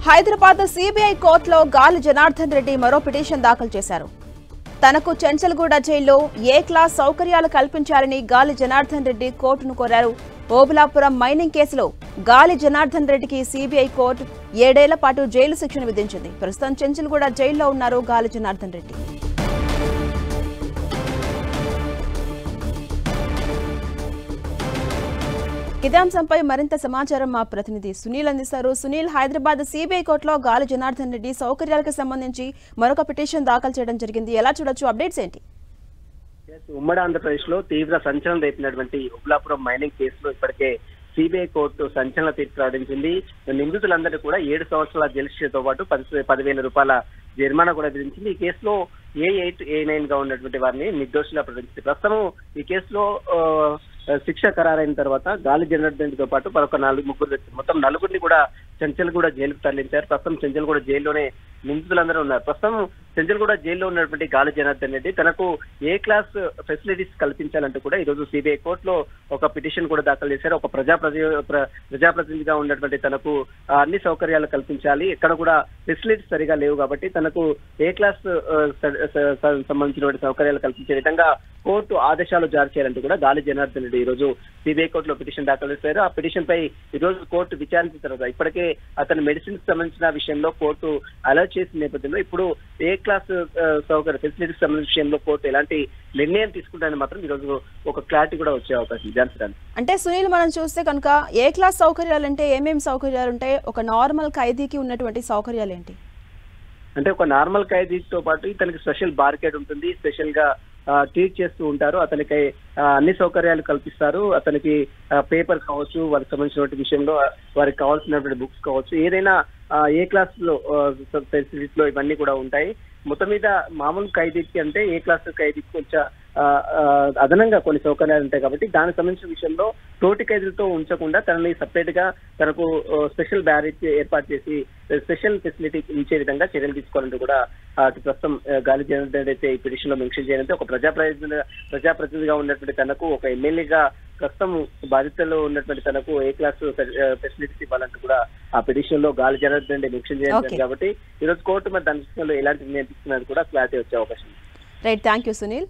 Hyderabad CBI కోర్టులో గాలి జనార్దన్ రెడ్డి మరో పిటిషన్ దాఖలు చేశారు. తనకు చెంచల్గూడ జైల్లో ఏ క్లాస్ సౌకర్యాలు కల్పించాలని గాలి జనార్దన్ రెడ్డి కోర్టును కోరారు. ఓబులాపురం మైనింగ్ కేసులో గాలి జనార్దన్ రెడ్డికి సిబిఐ కోర్టు 7 ఏళ్ల పాటు జైలు శిక్షను విధించింది. ప్రస్తుతం చెంచల్గూడ జైల్లో ఉన్నారు గాలి జనార్దన్ రెడ్డి. ఇదే అంశంపై మరింత సమాచారం మా ప్రతినిధి సునీల్ అందిస్తారు. సునీల్, హైదరాబాద్ సిబిఐ కోర్టులో గాలి జనార్దన్ రెడ్డి సౌకర్యాలకు సంబంధించి మరొక పిటిషన్ దాఖలు చేయడం జరిగింది. ఎలా చూడొచ్చు? అప్డేట్స్ ఏంటి? ఉమ్మడి ఆంధ్రప్రదేశ్ లో తీవ్ర సంచలనం రేపినటువంటి ఓబులాపురం మైనింగ్ కేసులో ఇప్పటికే సిబిఐ కోర్టు సంచలన తీర్పు ప్రకటించింది. నిందితులందరూ కూడా 7 సంవత్సరాల జైలు శిక్షతో పాటు 10,000 రూపాయల జరిమానా కూడా విధించింది. ఈ కేసులో A8, A9 గా ఉన్నటువంటి వారిని నిర్దోషులుగా ప్రకటించింది. ప్రస్తుతం ఈ కేసులో శిక్ష ఖరారైన తర్వాత గాలి జనార్దన్ తో పాటు మరొక మొత్తం నలుగురిని కూడా చెంచల్గూడ జైలుకు తరలించారు. ప్రస్తుతం చెంచల్గూడ జైల్లోనే నిందితులందరూ ఉన్నారు. ప్రస్తుతం చెంచల్గూడ జైల్లో ఉన్నటువంటి గాలి జనార్దన్ రెడ్డి తనకు ఏ క్లాస్ ఫెసిలిటీస్ కల్పించాలంటూ కూడా ఈ రోజు సిబిఐ కోర్టులో ఒక పిటిషన్ కూడా దాఖలు చేశారు. ఒక ప్రజాప్రతినిధిగా ఉన్నటువంటి తనకు అన్ని సౌకర్యాలు కల్పించాలి, ఎక్కడ కూడా ఫెసిలిటీస్ సరిగా లేవు కాబట్టి తనకు ఏ క్లాస్ సంబంధించినటువంటి సౌకర్యాలు కల్పించే విధంగా కోర్టు ఆదేశాలు జారీ చేయాలంటూ కూడా గాలి జనార్దన్ రెడ్డి ఈ రోజు సిబిఐ కోర్టులో పిటిషన్ దాఖలు చేశారు. ఆ పిటిషన్ పై ఈ రోజు కోర్టు విచారించిన తర్వాత ఇప్పటికే అతని మెడిసిన్ సంబంధించిన విషయంలో కోర్టు అలర్ట్ చేసిన నేపథ్యంలో ఇప్పుడు ఏ క్లాస్ సౌకర్య ఫెసిలిటీస్ సంబంధించిన విషయంలో కోర్టు ఎలాంటి నిర్ణయం తీసుకుంటారని మాత్రం ఈ రోజు ఒక క్లారిటీ కూడా వచ్చే అవకాశం ఉంది. అంటే సునీల్, మనం చూస్తే కనుక ఏ క్లాస్ సౌకర్యాలు అంటే ఏమేమి సౌకర్యాలు ఉంటాయి? ఒక నార్మల్ ఖైదీకి ఉన్నటువంటి సౌకర్యాలు ఏంటి? అంటే ఒక నార్మల్ ఖైదీతో పాటు ఇతనికి స్పెషల్ బార్కెట్ ఉంటుంది, స్పెషల్ గా ట్రీట్ చేస్తూ ఉంటారు, అతనికి అన్ని సౌకర్యాలు కల్పిస్తారు. అతనికి పేపర్ కావచ్చు, వారికి సంబంధించిన విషయంలో వారికి కావాల్సినటువంటి బుక్స్ కావచ్చు, ఏదైనా ఏ క్లాస్ లో ఫెసిలిటీస్ లో ఇవన్నీ కూడా ఉంటాయి. మొత్తం మీద మామూలు ఖైదీకి అంటే ఏ క్లాస్ ఖైదీకి కొంచెం అదనంగా కొన్ని సౌకర్యాలు ఉంటాయి కాబట్టి దానికి సంబంధించిన విషయంలో తోటి ఖైదీలతో ఉంచకుండా తనని సపరేట్ గా తనకు స్పెషల్ బ్యారేజ్ ఏర్పాటు చేసి స్పెషల్ ఫెసిలిటీ ఇచ్చే విధంగా చర్యలు తీసుకోవాలంటూ కూడా ప్రస్తుతం గాలి జనార్దన్ అయితే ఈ పిటిషన్ లో మెన్షన్ చేయాలంటే ఒక ప్రజాప్రతినిధిగా ఉన్నటువంటి తనకు ఒక ఎమ్మెల్యేగా ప్రస్తుతం బాధితుల్లో ఉన్నటువంటి తనకు ఏ క్లాస్ ఫెసిలిటీస్ ఇవ్వాలంటూ కూడా ఆ పిటిషన్ లో గాలి జనార్దన్ రెడ్డి మెన్షన్ చేయాలి కాబట్టి ఈ రోజు కోర్టు మరి దాని విషయంలో ఎలాంటి నిర్ణయం తీసుకున్నది కూడా క్లారిటీ వచ్చే అవకాశం ఉంది. Right, thank you Sunil.